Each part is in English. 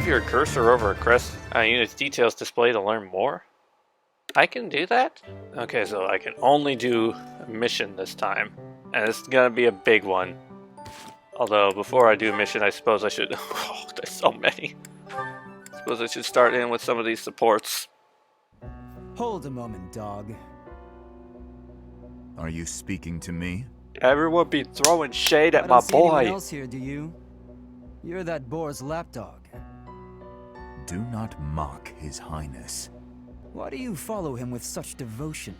Move your cursor over a crest unit's details display to learn more. I can do that? Okay, so I can only do a mission this time. And it's gonna be a big one. Although, before I do a mission, I suppose I should... Oh, there's so many. I suppose I should start in with some of these supports. Hold a moment, dog. Are you speaking to me? Everyone be throwing shade at I my don't see anyone boy. else here, do you? You're that boar's lapdog. Do not mock His Highness. Why do you follow him with such devotion?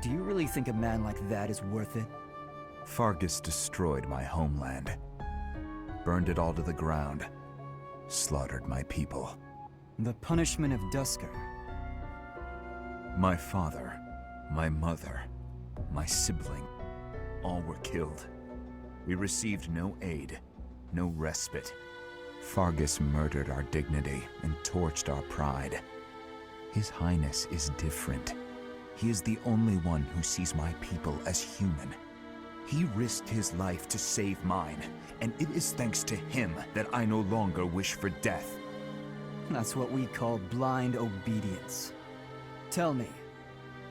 Do you really think a man like that is worth it? Fargus destroyed my homeland. Burned it all to the ground. Slaughtered my people. The punishment of Dusker. My father, my mother, my sibling, all were killed. We received no aid, no respite. Fargus murdered our dignity and torched our pride. His Highness is different. He is the only one who sees my people as human. He risked his life to save mine, and it is thanks to him that I no longer wish for death. That's what we call blind obedience. Tell me,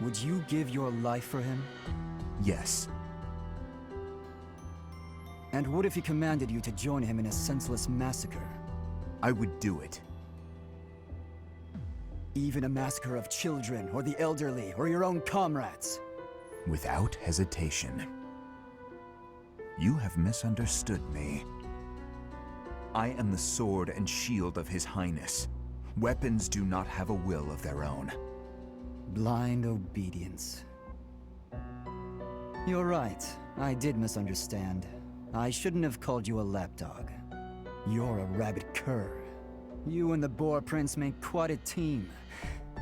would you give your life for him? Yes. And what if he commanded you to join him in a senseless massacre? I would do it. Even a massacre of children, or the elderly, or your own comrades? Without hesitation. You have misunderstood me. I am the sword and shield of His Highness. Weapons do not have a will of their own. Blind obedience. You're right, I did misunderstand. I shouldn't have called you a lapdog. You're a rabid cur. You and the Boar Prince make quite a team.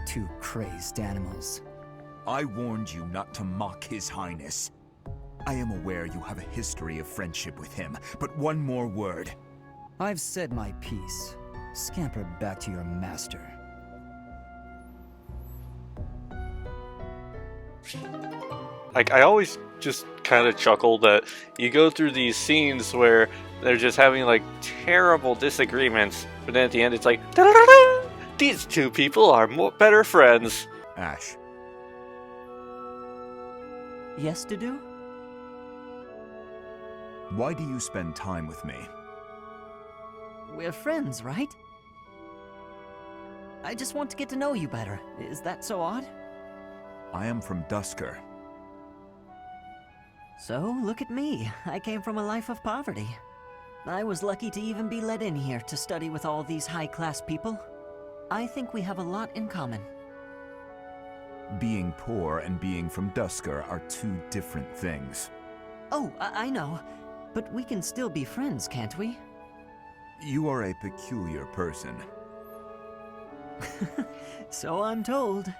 Two crazed animals. I warned you not to mock His Highness. I am aware you have a history of friendship with him, but one more word. I've said my piece. Scamper back to your master. Like, I always just kind of chuckle that you go through these scenes where they're just having, like, terrible disagreements, but then at the end it's like, da-da-da-da! These two people are better friends. Ash. Yes to do? Why do you spend time with me? We're friends, right? I just want to get to know you better. Is that so odd? I am from Dusker. So, look at me. I came from a life of poverty. I was lucky to even be let in here to study with all these high-class people. I think we have a lot in common. Being poor and being from Dusker are two different things. Oh, I know. But we can still be friends, can't we? You are a peculiar person. So I'm told.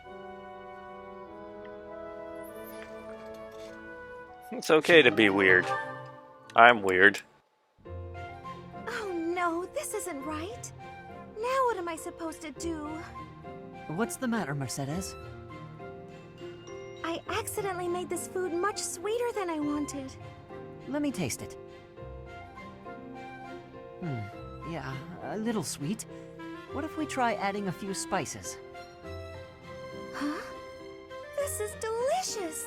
It's okay to be weird. I'm weird. Oh no, this isn't right. Now what am I supposed to do? What's the matter, Mercedes? I accidentally made this food much sweeter than I wanted. Let me taste it. Yeah, a little sweet. What if we try adding a few spices? Huh? This is delicious!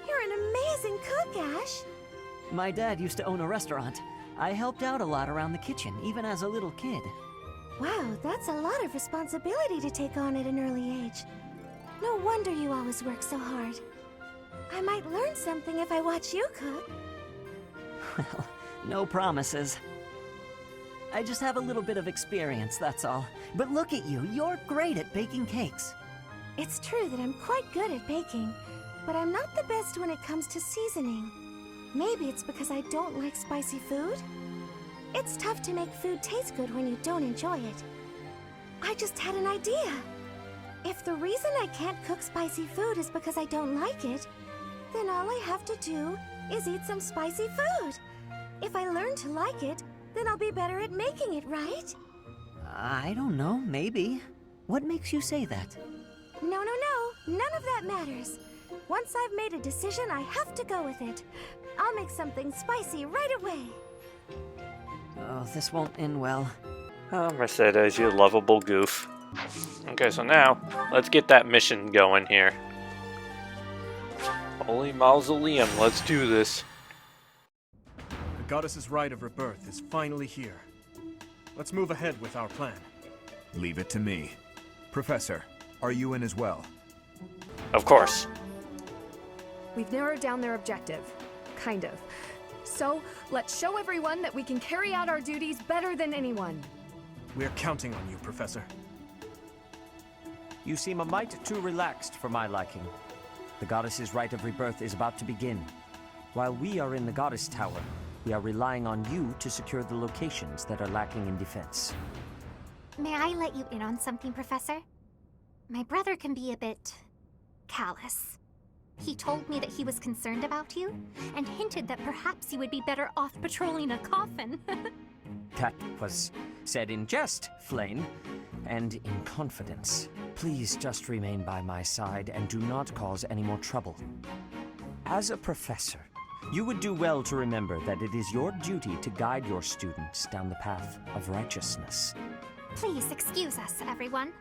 You're an amazing cook, Ash! My dad used to own a restaurant. I helped out a lot around the kitchen, even as a little kid. Wow, that's a lot of responsibility to take on at an early age. No wonder you always work so hard. I might learn something if I watch you cook. Well, no promises. I just have a little bit of experience, that's all. But look at you, you're great at baking cakes. It's true that I'm quite good at baking, but I'm not the best when it comes to seasoning. Maybe it's because I don't like spicy food? It's tough to make food taste good when you don't enjoy it. I just had an idea. If the reason I can't cook spicy food is because I don't like it, then all I have to do is eat some spicy food. If I learn to like it, then I'll be better at making it, right? I don't know, maybe. What makes you say that? No, none of that matters. Once I've made a decision, I have to go with it. I'll make something spicy right away. Oh, this won't end well. Oh, Mercedes, you lovable goof. Okay, so now, let's get that mission going here. Holy Mausoleum, let's do this. The goddess's rite of rebirth is finally here. Let's move ahead with our plan. Leave it to me. Professor, are you in as well? Of course. We've narrowed down their objective. Kind of. So, let's show everyone that we can carry out our duties better than anyone. We're counting on you, Professor. You seem a mite too relaxed for my liking. The goddess's rite of rebirth is about to begin. While we are in the goddess tower, we are relying on you to secure the locations that are lacking in defense. May I let you in on something, Professor? My brother can be a bit callous. He told me that he was concerned about you, and hinted that perhaps you would be better off patrolling a coffin. That was said in jest, Flame, and in confidence. Please just remain by my side and do not cause any more trouble. As a professor, you would do well to remember that it is your duty to guide your students down the path of righteousness. Please excuse us, everyone.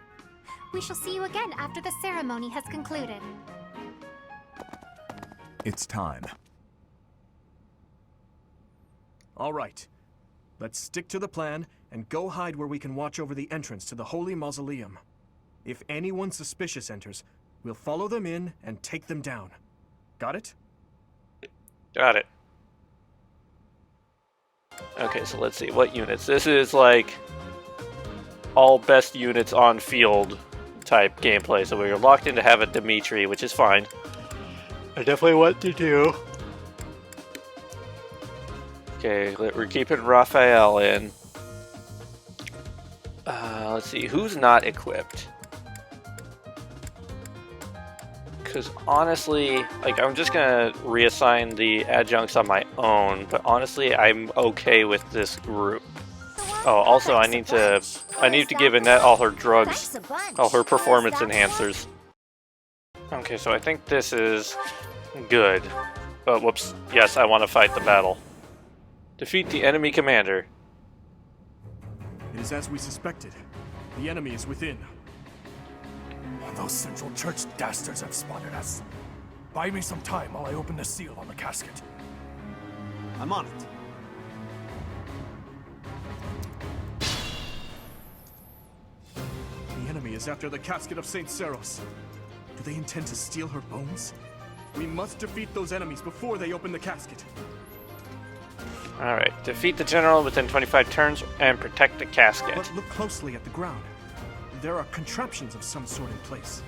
We shall see you again after the ceremony has concluded. It's time. All right. Let's stick to the plan and go hide where we can watch over the entrance to the Holy Mausoleum. If anyone suspicious enters, we'll follow them in and take them down. Got it? Got it. Okay, so let's see. What units? This is like all best units on field type gameplay. So we're locked in to have a Dimitri, which is fine. I definitely want to do. Okay, we're keeping Raphael in. Let's see, who's not equipped? Because honestly, like, I'm just gonna reassign the adjuncts on my own, but honestly, I'm okay with this group. Oh, also, I need to give Annette all her drugs, all her performance enhancers. Okay, so I think this is good. But whoops, yes, I want to fight the battle. Defeat the enemy commander. It is as we suspected. The enemy is within. Those Central Church dastards have spotted us. Buy me some time while I open the seal on the casket. I'm on it. The enemy is after the casket of St. Seros. Do they intend to steal her bones? We must defeat those enemies before they open the casket. Alright, defeat the general within 25 turns and protect the casket. But look closely at the ground. There are contraptions of some sort in place.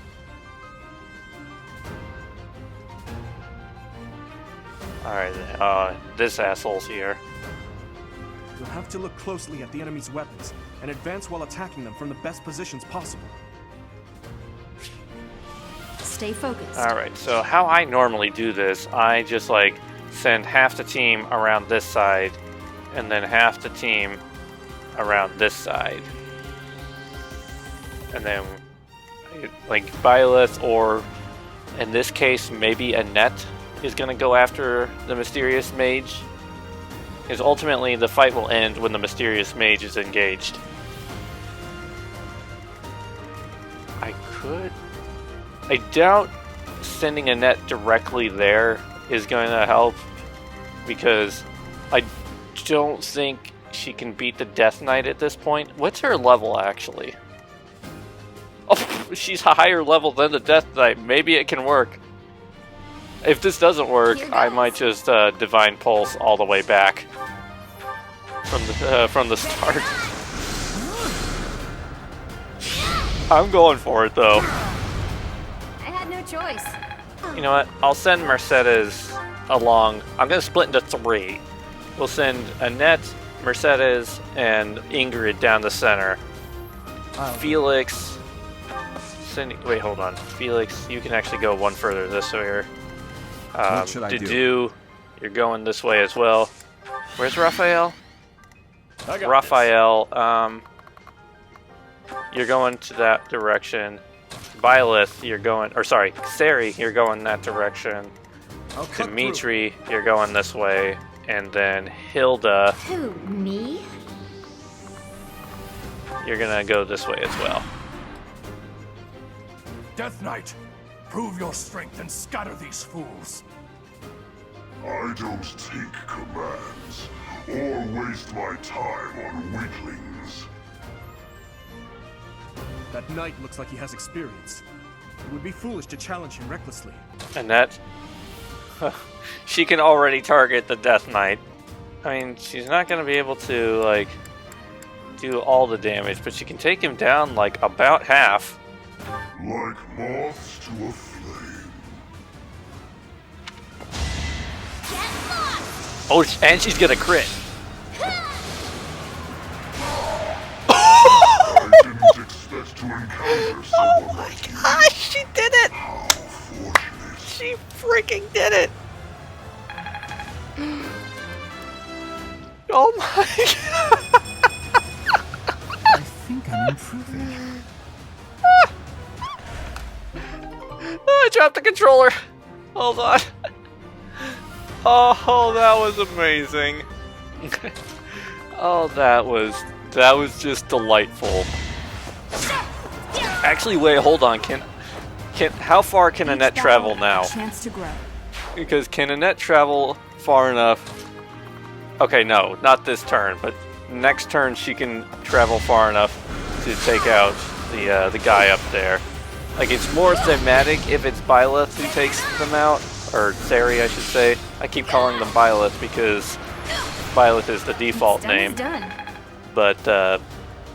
Alright, this asshole's here. We'll have to look closely at the enemy's weapons and advance while attacking them from the best positions possible. Stay focused. Alright, so how I normally do this, I just like send half the team around this side and then half the team around this side. And then like Byleth, or in this case maybe Annette is going to go after the mysterious mage. Because ultimately the fight will end when the mysterious mage is engaged. I doubt sending Annette directly there is going to help, because I don't think she can beat the Death Knight at this point. What's her level, actually? Oh, she's a higher level than the Death Knight. Maybe it can work. If this doesn't work, I might just Divine Pulse all the way back from the start. I'm going for it, though. I had no choice. You know what? I'll send Mercedes along. I'm going to split into 3. We'll send Annette, Mercedes, and Ingrid down the center. Felix... Wait, hold on. Felix, you can actually go one further this way here. What should I do? You're going this way as well. Where's Raphael? I got Raphael, you're going to that direction. Byleth, you're going... Or sorry, Sari, you're going that direction. I'll cut Dimitri, you're going this way. And then Hilda... Who, me? you're gonna go this way as well. Death Knight, prove your strength and scatter these fools. I don't take commands or waste my time on weaklings. That knight looks like he has experience. It would be foolish to challenge him recklessly. Annette, she can already target the Death Knight. I mean, she's not going to be able to, like, do all the damage, but she can take him down, like, about half. Like moths to a flame. Oh, and she's going to crit. I didn't expect to encounter someone like you. Gosh, she did it! How fortunate. She freaking did it! Oh my god! I think I'm improving. I dropped the controller. Hold on. Oh, that was amazing. Oh, that was just delightful. Actually, wait, hold on. How far can Annette travel now? Chance to grow. Because can Annette travel far enough? Okay, no, not this turn, but next turn she can travel far enough to take out the guy up there. Like, it's more thematic if it's Byleth who takes them out, or Sari, I should say. I keep calling them Byleth because Byleth is the default name. Done. But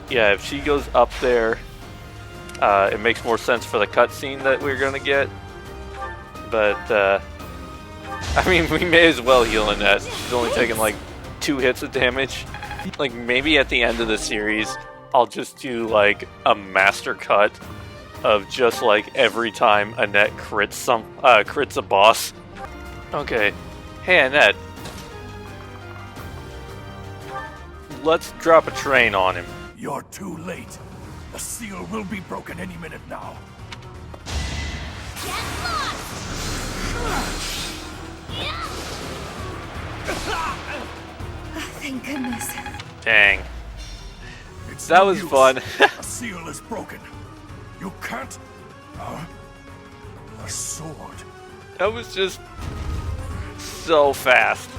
yeah, if she goes up there, it makes more sense for the cutscene that we're gonna get. But I mean, we may as well heal Annette. She's only taking like 2 hits of damage. Like, maybe at the end of the series, I'll just do like a master cut of just like every time Annette crits a boss. Okay, hey Annette, let's drop a train on him. You're too late. The seal will be broken any minute now. Thank goodness. Dang, It's that no was use. fun. The seal is broken. You can't. A sword. That was just so fast.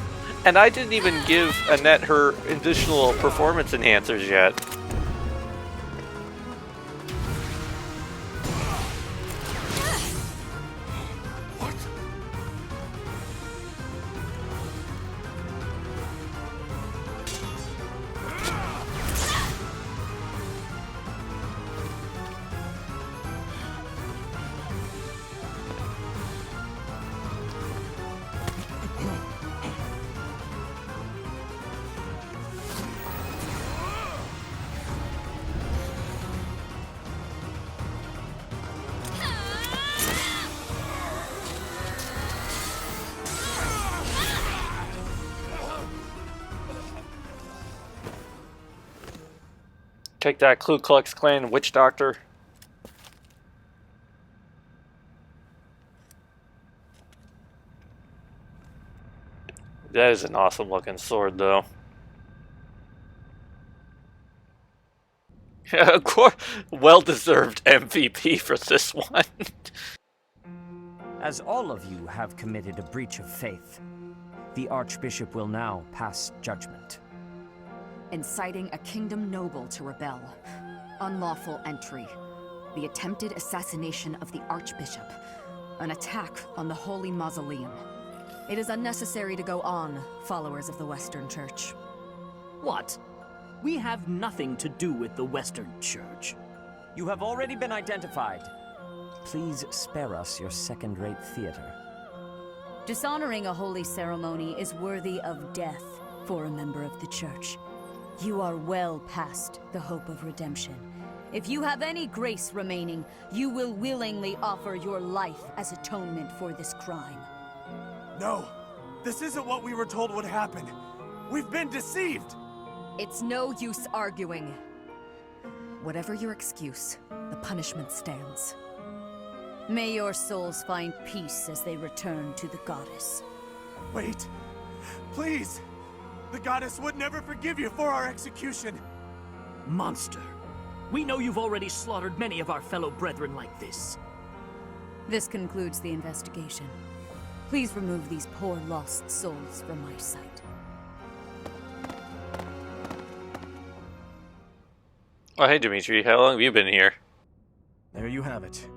And I didn't even give Annette her additional performance enhancers yet. Take that, Ku Klux Klan witch doctor. That is an awesome looking sword, though. Yeah, of course, well-deserved MVP for this one. As all of you have committed a breach of faith, the Archbishop will now pass judgment. Inciting a kingdom noble to rebel. Unlawful entry. The attempted assassination of the Archbishop. An attack on the Holy Mausoleum. It is unnecessary to go on, followers of the Western Church. What? We have nothing to do with the Western Church. You have already been identified. Please spare us your second-rate theater. Dishonoring a holy ceremony is worthy of death for a member of the Church. You are well past the hope of redemption. If you have any grace remaining, you will willingly offer your life as atonement for this crime. No, this isn't what we were told would happen. We've been deceived! It's no use arguing. Whatever your excuse, the punishment stands. May your souls find peace as they return to the goddess. Wait, please! The goddess would never forgive you for our execution! Monster, We know you've already slaughtered many of our fellow brethren like this. This concludes the investigation. Please remove these poor lost souls from my sight. Oh, hey, Dimitri. How long have you been here? There you have it.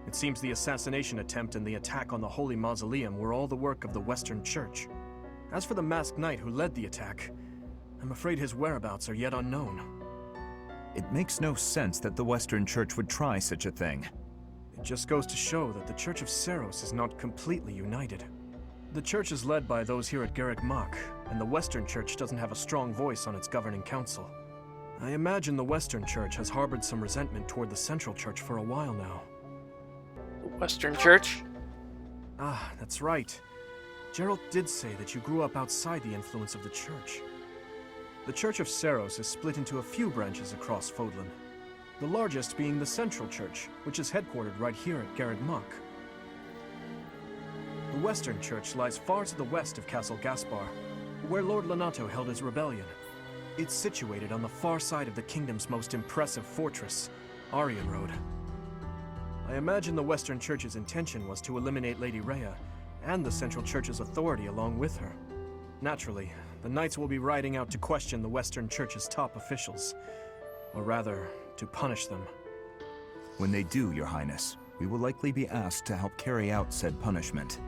It seems the assassination attempt and the attack on the Holy Mausoleum were all the work of the Western Church. As for the masked knight who led the attack, I'm afraid his whereabouts are yet unknown. It makes no sense that the Western Church would try such a thing. It just goes to show that the Church of Seros is not completely united. The Church is led by those here at Garrick Mach, and the Western Church doesn't have a strong voice on its governing council. I imagine the Western Church has harbored some resentment toward the Central Church for a while now. Western Church? Ah, that's right. Geralt did say that you grew up outside the influence of the Church. The Church of Seros is split into a few branches across Fodlan, the largest being the Central Church, which is headquartered right here at Garrick Mach. The Western Church lies far to the west of Castle Gaspar, where Lord Lonato held his rebellion. It's situated on the far side of the kingdom's most impressive fortress, Aryan Road. I imagine the Western Church's intention was to eliminate Lady Rhea, and the Central Church's authority along with her. Naturally, the Knights will be riding out to question the Western Church's top officials. Or rather, to punish them. When they do, Your Highness, we will likely be asked to help carry out said punishment.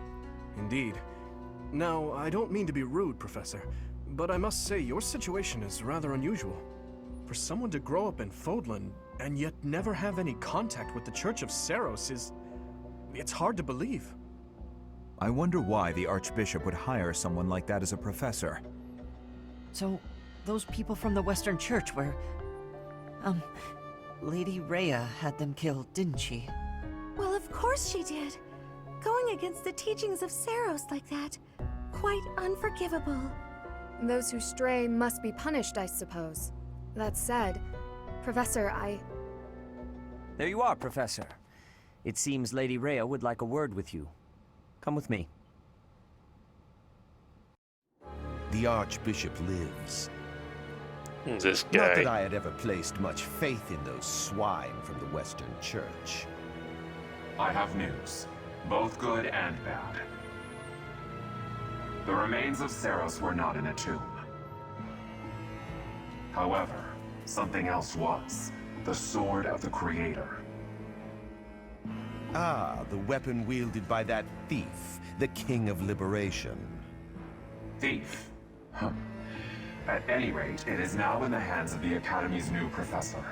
Indeed. Now, I don't mean to be rude, Professor, but I must say your situation is rather unusual. For someone to grow up in Fodlan and yet never have any contact with the Church of Seros is... it's hard to believe. I wonder why the Archbishop would hire someone like that as a professor. So, those people from the Western Church were... Lady Rhea had them killed, didn't she? Well, of course she did. Going against the teachings of Seros like that, quite unforgivable. Those who stray must be punished, I suppose. That said, Professor, There you are, Professor. It seems Lady Rhea would like a word with you. Come with me. The Archbishop lives. This Not that guy. I had ever placed much faith in those swine from the Western Church. I have news, both good and bad. The remains of Seros were not in a tomb. However, something else was. The Sword of the Creator. Ah, the weapon wielded by that thief, the King of Liberation. Thief? Huh. At any rate, it is now in the hands of the Academy's new professor.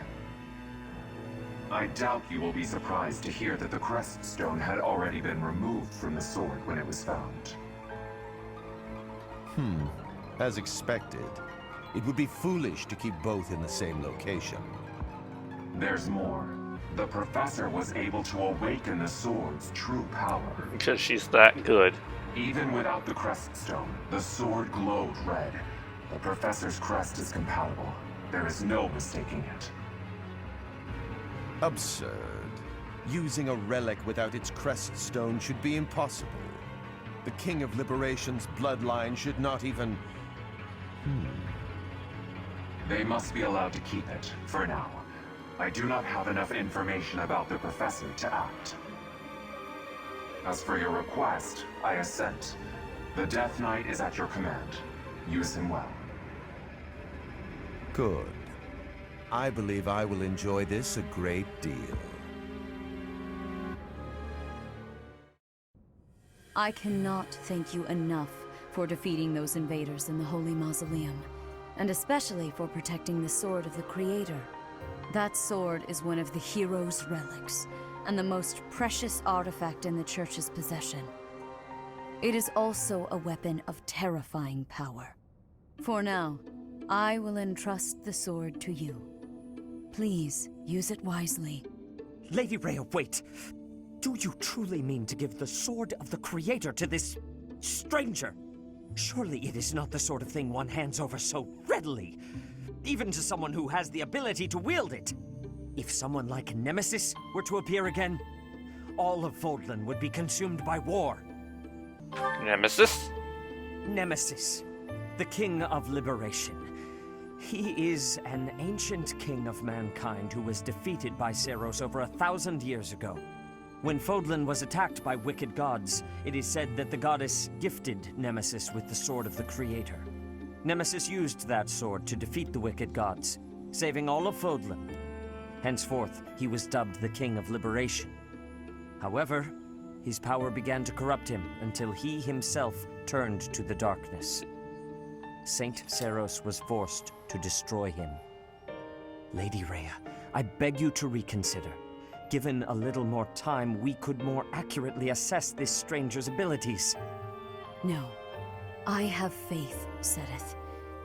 I doubt you will be surprised to hear that the crest stone had already been removed from the sword when it was found. As expected. It would be foolish to keep both in the same location. There's more. The professor was able to awaken the sword's true power. Because she's that good. Even without the crest stone, the sword glowed red. The professor's crest is compatible. There is no mistaking it. Absurd. Using a relic without its crest stone should be impossible. The King of Liberation's bloodline should not even... They must be allowed to keep it, for now. I do not have enough information about the professor to act. As for your request, I assent. The Death Knight is at your command. Use him well. Good. I believe I will enjoy this a great deal. I cannot thank you enough for defeating those invaders in the Holy Mausoleum, and especially for protecting the Sword of the Creator. That sword is one of the hero's relics, and the most precious artifact in the Church's possession. It is also a weapon of terrifying power. For now, I will entrust the sword to you. Please, use it wisely. Lady Rhea, wait! Do you truly mean to give the Sword of the Creator to this... stranger? Surely it is not the sort of thing one hands over so readily, even to someone who has the ability to wield it. If someone like Nemesis were to appear again, all of Fodlan would be consumed by war. Nemesis? Nemesis, the King of Liberation. He is an ancient king of mankind who was defeated by Seiros over 1,000 years ago. When Fodlan was attacked by wicked gods, it is said that the goddess gifted Nemesis with the Sword of the Creator. Nemesis used that sword to defeat the wicked gods, saving all of Fodlan. Henceforth, he was dubbed the King of Liberation. However, his power began to corrupt him until he himself turned to the darkness. Saint Seiros was forced to destroy him. Lady Rhea, I beg you to reconsider. Given a little more time, we could more accurately assess this stranger's abilities. No. I have faith, Sereth.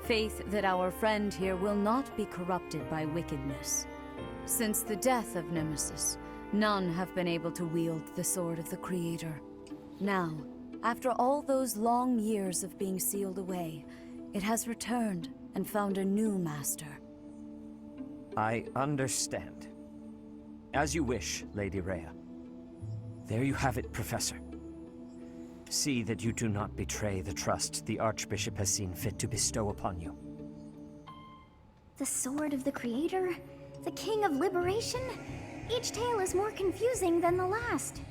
Faith that our friend here will not be corrupted by wickedness. Since the death of Nemesis, none have been able to wield the Sword of the Creator. Now, after all those long years of being sealed away, it has returned and found a new master. I understand. As you wish, Lady Rhea. There you have it, Professor. See that you do not betray the trust the Archbishop has seen fit to bestow upon you. The Sword of the Creator? The King of Liberation? Each tale is more confusing than the last.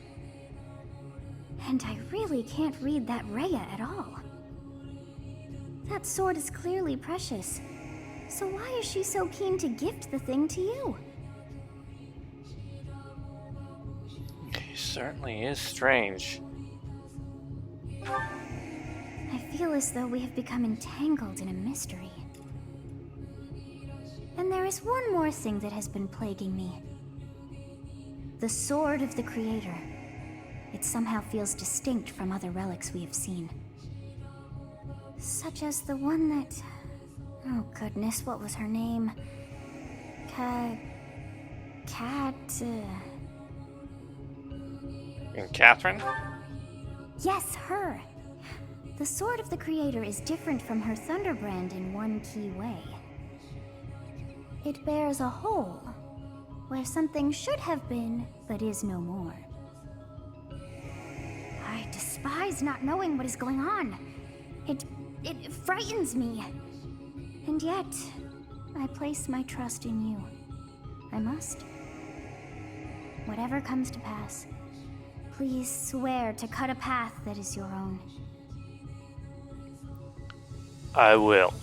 And I really can't read that Rhea at all. That sword is clearly precious. So why is she so keen to gift the thing to you? He certainly is strange. I feel as though we have become entangled in a mystery. And there is one more thing that has been plaguing me. The Sword of the Creator. It somehow feels distinct from other relics we have seen. Such as the one that... Oh goodness, what was her name? And Catherine? Yes, her! The Sword of the Creator is different from her Thunderbrand in one key way. It bears a hole, where something should have been, but is no more. I despise not knowing what is going on. It frightens me. And yet, I place my trust in you. I must. Whatever comes to pass, please swear to cut a path that is your own. I will.